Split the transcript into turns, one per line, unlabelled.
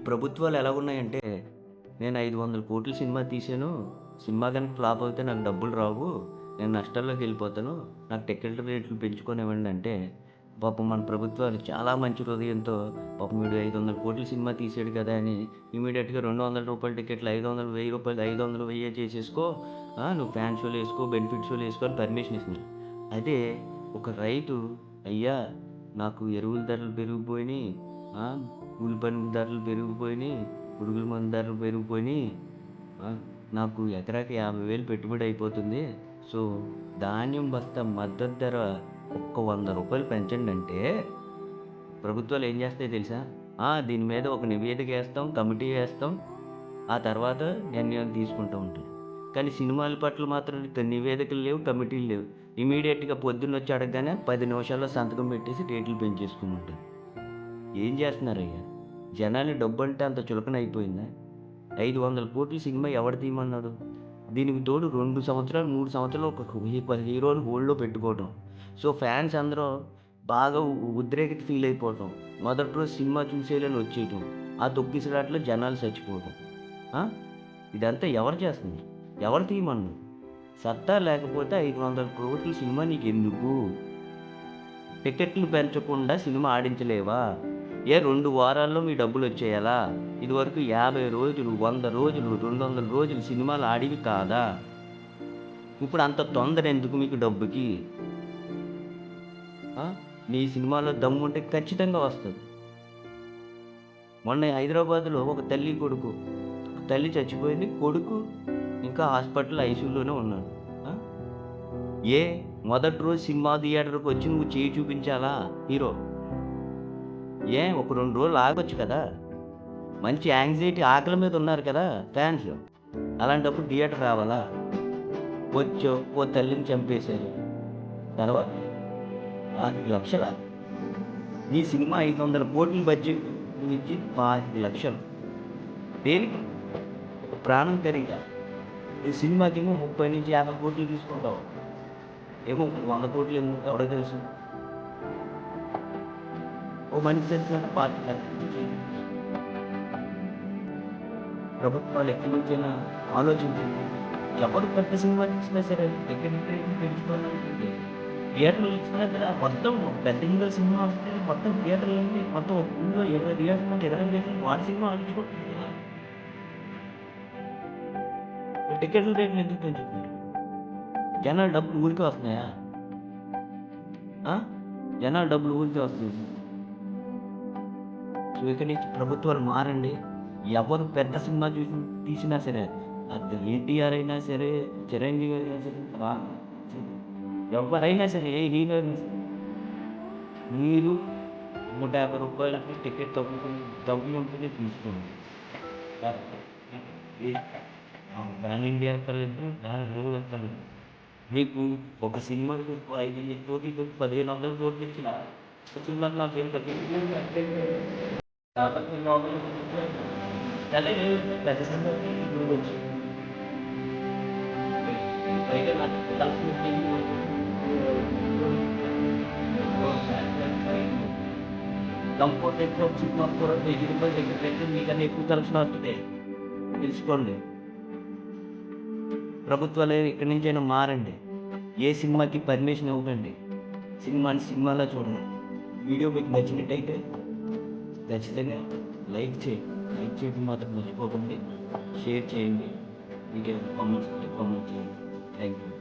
ప్రభుత్వాలు ఎలాగున్నాయంటే, నేను 500,00,00,000 సినిమా తీశాను. సినిమా గనుక ఫ్లాప్ అవుతే నాకు డబ్బులు రావు. నేను నష్టాల్లోకెళ్ళిపోతాను. నాకు టికెట్ల రేట్లు పెంచుకోనివ్వండి అంటే, పాపం మన ప్రభుత్వాలు చాలా మంచి హృదయంతో పాపం వీడు 500,00,00,000 సినిమా తీసాడు కదా అని ఇమ్మీడియేట్‌గా రూ. 200 టికెట్లు 500, రూ. 1000 500, 1000 చేసేసుకో. నువ్వు ఫ్యాన్ షోలు ఏసుకో, బెనిఫిట్ షోలు ఏసుకో అని పర్మిషన్ ఇస్తున్నారు. అదే ఒక రైతు అయ్యా నాకు ఎరువుల ధరలు పెరిగిపోయినియి. ఆ! కూలి పని ధరలు పెరిగిపోయినియి. పురుగుల మందు ధరలు పెరిగిపోయినియి. ఆ! నాకు ఎకరాకి 50,000 పెట్టుబడి అయిపోతుంది. సో, ధాన్యం బస్తా మద్దతు ధర ఒక్క రూ. 100 పెంచండంటే ప్రభుత్వాలు ఏం చేస్తాయో తెలుసా? దీని మీద ఒక నివేదిక ఏస్తాం, కమిటీ వేస్తాం. ఆ తర్వాత నిర్ణయం తీసుకుంటూ ఉంటాయి. కానీ సినిమాల పట్ల మాత్రం నివేదికలు లేవు, కమిటీలు లేవు. ఇమ్మీడియేట్‌గా పొద్దున్నొచ్చి అడగగానే 10 నిమిషాల్లో సంతకం పెట్టేసి రేట్లు పెంచేసుకోమంటారు. ఏం చేస్తున్నారయ్యా? జనాలు డబ్బంటే అంత చులకన అయిపోయిందా? 500,00,00,000 సినిమా ఎవడు తీయమన్నాడు? దీనికి తోడు 2 సంవత్సరాలు, 3 సంవత్సరాలు ఒక హీరోని హోల్డ్‌లో పెట్టుకోవడం. సో, ఫ్యాన్స్ అందరూ బాగా ఉద్రేకత ఫీల్ అయిపోవటం. మొదటి రోజు సినిమా చూసేయాలని వచ్చేయటం. ఆ తొక్కిసలాటలో జనాలు చచ్చిపోవడం. ఆ! ఇదంతా ఎవరు చేస్తున్నారు? ఎవరు తీయమన్నారు? సత్తా లేకపోతే 500,00,00,000 సినిమా నీకెందుకు? టికెట్లు పెంచకుండా సినిమా ఆడించలేవా? 2 వారాల్లో మీ డబ్బులొచ్చేయాలా? ఇదివరకు 50 రోజులు, 100 రోజులు, 200 రోజులు సినిమాలు ఆడేవి కాదా? ఇప్పుడు అంత తొందర ఎందుకు మీకు డబ్బుకి? ఆ! నీ సినిమాలో దమ్ముంటే ఖచ్చితంగా వస్తది. మొన్న హైదరాబాద్‌లో ఒక తల్లి, కొడుకు. తల్లి చచ్చిపోయింది. కొడుకు ఇంకా హాస్పిటల్‌లో ఐసీయూలోనే ఉన్నాడు. ఆ! ఏ మొదటి రోజు సినిమా థియేటర్‌కొచ్చి నువ్వు చేయి చూపించాలా హీరో? ఒక 2 రోజులు ఆగొచ్చు కదా! మంచి యాంగ్జైటీ ఆకలి మీద ఉన్నారు కదా ఫ్యాన్స్. అలాంటప్పుడు థియేటర్ రావాలా? వచ్చావు, ఓ తల్లిని చంపేశారు. తర్వాత 5,00,000 నీ సినిమా 500,00,00,000 బడ్జెట్ నువ్విచ్చింది 25,00,000 దేనికి? ఒక ప్రాణం ఖరీదా? ఈ సినిమాకేమో 30,00,00,000-50,00,00,000 తీసుకుంటావు. ఏమో 100,00,00,000 ఏమో ఎవడికి తెలుసు? ఓ మనిషి చచ్చిపోతే పార్టీ ప్రభుత్వాలు ఎక్కడి నుంచైనా ఆలోచించండి. ఎవరు పెద్ద సినిమా తీసినా సరే టికెట్ రేట్లు పెంచుకోవాలనుకుంటే థియేటర్లు ఇచ్చినా కదా మొత్తం పెద్ద హీరో సినిమా వస్తే మొత్తం థియేటర్లన్నీ మొత్తం ఒక ఊళ్ళో 20 థియేటర్లు అంటే 20 థియేటర్లు వాడి సినిమా ఆడించుకుంటుంది కదా. టికెట్ల రేట్లు ఎందుకు పెంచుతున్నారు? జనాల డబ్బులు ఊరికే వస్తున్నాయా? ఆ? జనాల డబ్బులు ఊరికే వస్తున్నాయి. సో ఇక నుంచి ప్రభుత్వాలు మారండి. ఎవరు పెద్ద సినిమా తీసినా సరే అది ఎన్టీఆర్ అయినా సరే, చిరంజీవి అయినా సరే, ఎవరైనా సరే ఏ హీరో అయినా సరే మీరు రూ. 150 టికెట్ తగ్గుతుంటే తీసుకోండి. పాన్ ఇండియా కలేదు, కలేదు. మీకు ఒక సినిమాకి 5,000 కోట్లు 1,500 కోట్లు ఇచ్చిన సినిమాకి నాకేం తగ్గింది? కాబట్టి అదే పెద్ద సినిమాకి చూడవచ్చు. పైగా నాకు కలిసి కంఫర్ట్ ఎక్కువ సినిమా కూడా రూ. 1000 దగ్గర మీకన్నా ఎక్కువ కలెక్షన్ వస్తుంది. తెలుసుకోండి. ప్రభుత్వాలు ఇక్కడి నుంచైనా మారండి. ఏ సినిమాకి పర్మిషన్ ఇవ్వకండి. సినిమాని సినిమాలా చూడండి. వీడియో మీకు నచ్చినట్టయితే ఖచ్చితంగా లైక్ చేయండి. లైక్ చేయడం మాత్రం మర్చిపోకండి. షేర్ చేయండి. మీకేమైనా కామెంట్స్ ఉంటే కామెంట్ చేయండి. Thank you.